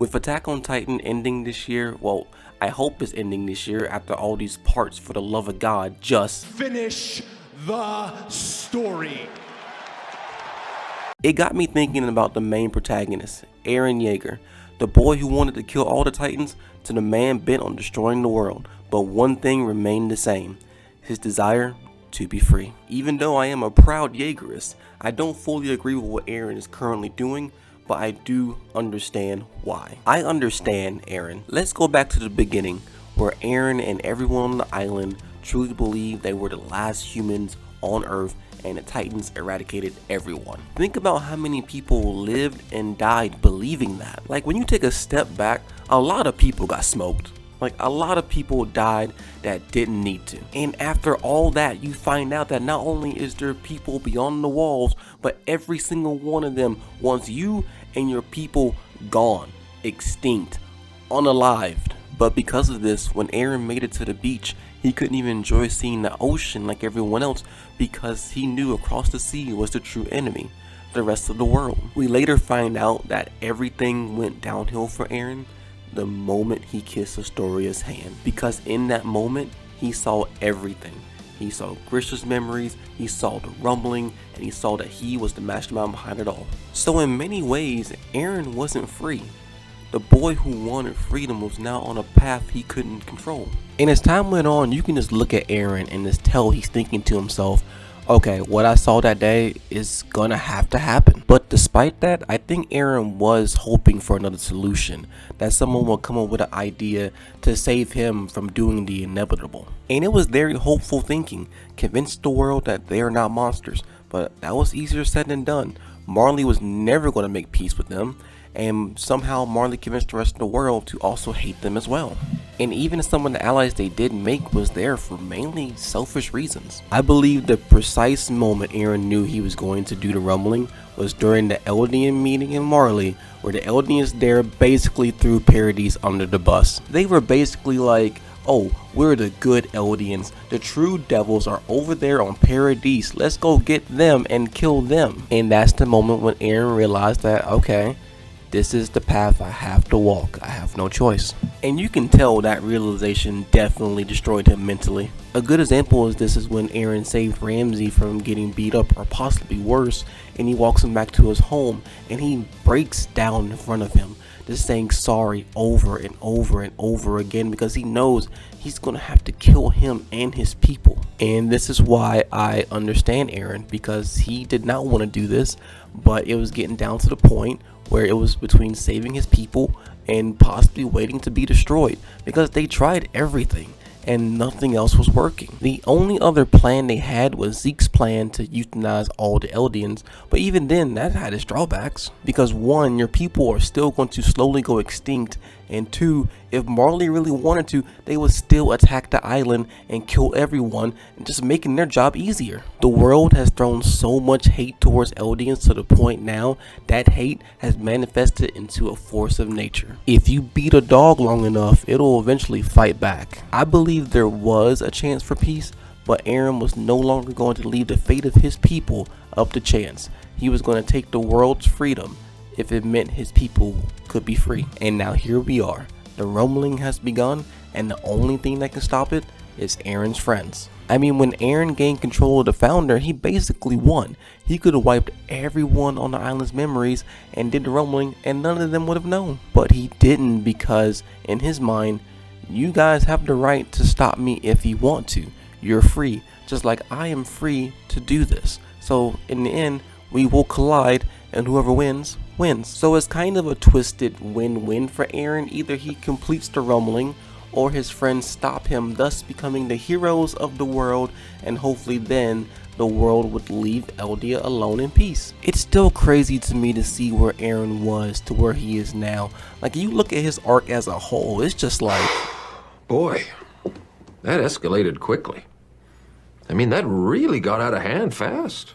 With Attack on Titan ending this year, well, I hope it's ending this year after all these parts, for the love of God, just finish the story. It got me thinking about the main protagonist, Eren Yeager, the boy who wanted to kill all the Titans to the man bent on destroying the world, but one thing remained the same, his desire to be free. Even though I am a proud Yeagerist, I don't fully agree with what Eren is currently doing, but I do understand why. I understand Eren. Let's go back to the beginning, where Eren and everyone on the island truly believed they were the last humans on Earth and the Titans eradicated everyone. Think about how many people lived and died believing that. Like, when you take a step back, a lot of people got smoked. Like, a lot of people died that didn't need to. And after all that, you find out that not only is there people beyond the walls, but every single one of them wants you and your people gone, extinct, unalived. But because of this, when Eren made it to the beach, he couldn't even enjoy seeing the ocean like everyone else, because he knew across the sea was the true enemy, the rest of the world. We later find out that everything went downhill for Eren the moment he kissed Astoria's hand, because in that moment he saw everything. He saw Grisha's memories, he saw the rumbling, and he saw that he was the mastermind behind it all. So in many ways, Eren wasn't free. The boy who wanted freedom was now on a path he couldn't control. And as time went on, you can just look at Eren and just tell he's thinking to himself, okay, what I saw that day is gonna have to happen. But despite that, I think Eren was hoping for another solution, that someone would come up with an idea to save him from doing the inevitable. And it was very hopeful thinking, convinced the world that they are not monsters, but that was easier said than done. Marley was never going to make peace with them, and somehow Marley convinced the rest of the world to also hate them as well. And even some of the allies they did make was there for mainly selfish reasons. I believe the precise moment Eren knew he was going to do the rumbling was during the Eldian meeting in Marley, where the Eldians there basically threw Paradis under the bus. They were basically like, oh, we're the good Eldians. The true devils are over there on Paradis. Let's go get them and kill them. And that's the moment when Eren realized that, okay, this is the path I have to walk. I have no choice. And you can tell that realization definitely destroyed him mentally. A good example of this is when Eren saved Ramsey from getting beat up or possibly worse, and he walks him back to his home and he breaks down in front of him, just saying sorry over and over and over again, because he knows he's gonna have to kill him and his people. And this is why I understand Eren, because he did not want to do this, but it was getting down to the point where it was between saving his people and possibly waiting to be destroyed, because they tried everything and nothing else was working. The only other plan they had was Zeke's plan to euthanize all the Eldians, but even then that had its drawbacks, because one, your people are still going to slowly go extinct, and two, if Marley really wanted to, they would still attack the island and kill everyone, and just making their job easier. The world has thrown so much hate towards Eldians to the point now that hate has manifested into a force of nature. If you beat a dog long enough, it'll eventually fight back. I believe there was a chance for peace, but Eren was no longer going to leave the fate of his people up to chance. He was going to take the world's freedom if it meant his people could be free. And now here we are. The rumbling has begun, and the only thing that can stop it is Eren's friends. I mean, when Eren gained control of the Founder, he basically won. He could have wiped everyone on the island's memories and did the rumbling, and none of them would have known. But he didn't, because in his mind, you guys have the right to stop me if you want to. You're free, just like I am free to do this. So in the end, we will collide, and whoever wins, wins. So it's kind of a twisted win-win for Eren. Either he completes the rumbling, or his friends stop him, thus becoming the heroes of the world, and hopefully then the world would leave Eldia alone in peace. It's still crazy to me to see where Eren was to where he is now. Like, you look at his arc as a whole, it's just like, boy, that escalated quickly. I mean, that really got out of hand fast.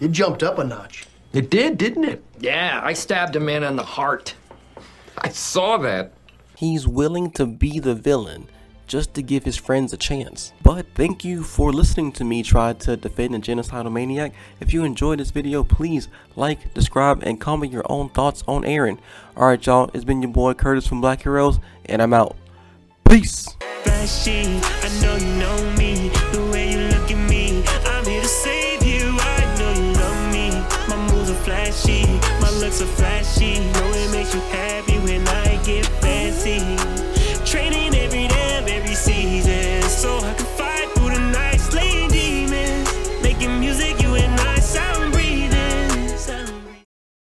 It jumped up a notch. It did, didn't it? Yeah, I stabbed a man in the heart. I saw that. he's willing to be the villain just to give his friends a chance. But thank you for listening to me try to defend a genocidal maniac. If you enjoyed this video, please like, subscribe, and comment your own thoughts on Eren. Alright y'all, it's been your boy Curtis from Black Heroes, and I'm out. Peace! Flashy, I know you know me, the way